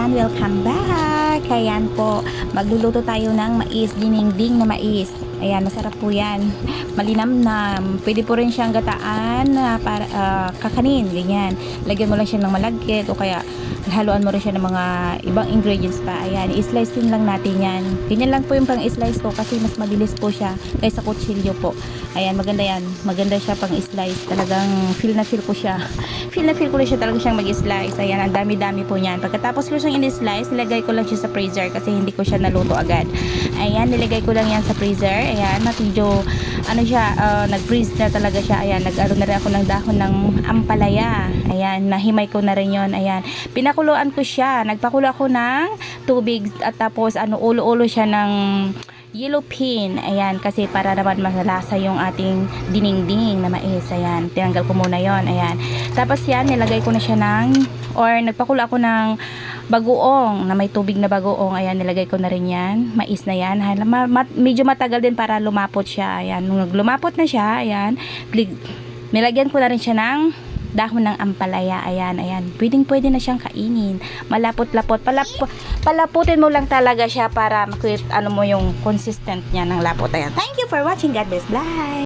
Ayan, welcome back. Ayan po, magluluto tayo ng mais, dinengdeng na mais. Ayan, masarap po yan. Malinamnam. Pwede po rin siyang gataan para kakanin, ganyan. Lagyan mo lang siya ng malagkit o kaya haluan mo rin siya ng mga ibang ingredients pa. Ayan, i-slice din lang natin yan. Ganyan lang po yung pang-slice ko kasi mas mabilis po siya kaysa kutsilyo po. Ayan, maganda yan. Maganda siya pang-slice. Talagang feel na feel ko siya. Feel na feel ko rin siya talaga siyang mag-slice. Ayan, ang dami-dami po niyan. Pagkatapos ko siyang in-slice, nilagay ko lang siya sa freezer kasi hindi ko siya naluto agad. Ayan, nilagay ko lang yan sa freezer. Ayan, medyo ano siya, nag-freeze na talaga siya. Ayan, nag-aro na rin ako ng dahon ng ampalaya. Ayan, nahimay ko na rin yon. Ayan, pinakuluan ko siya. Nagpakulo ako ng tubig at tapos ulo-ulo siya ng yellow pin. Ayan, kasi para naman masalasa yung ating dinengdeng na mais. Ayan, tinanggal ko muna yon. Ayan, tapos yan, nilagay ko na siya nagpakulo ako ng bagoong na may tubig na bagoong. Ayan, nilagay ko na rin yan, mais na yan. Medyo matagal din para lumapot siya. Ayan, nung lumapot na siya, ayan, nilagyan ko na rin siya ng dahon ng ampalaya. Ayan, ayan, pwede na siyang kainin. Malapot-lapot, palaputin mo lang talaga siya para makita mo yung consistent niya ng lapot. Ayan, thank you for watching. God bless. Bye.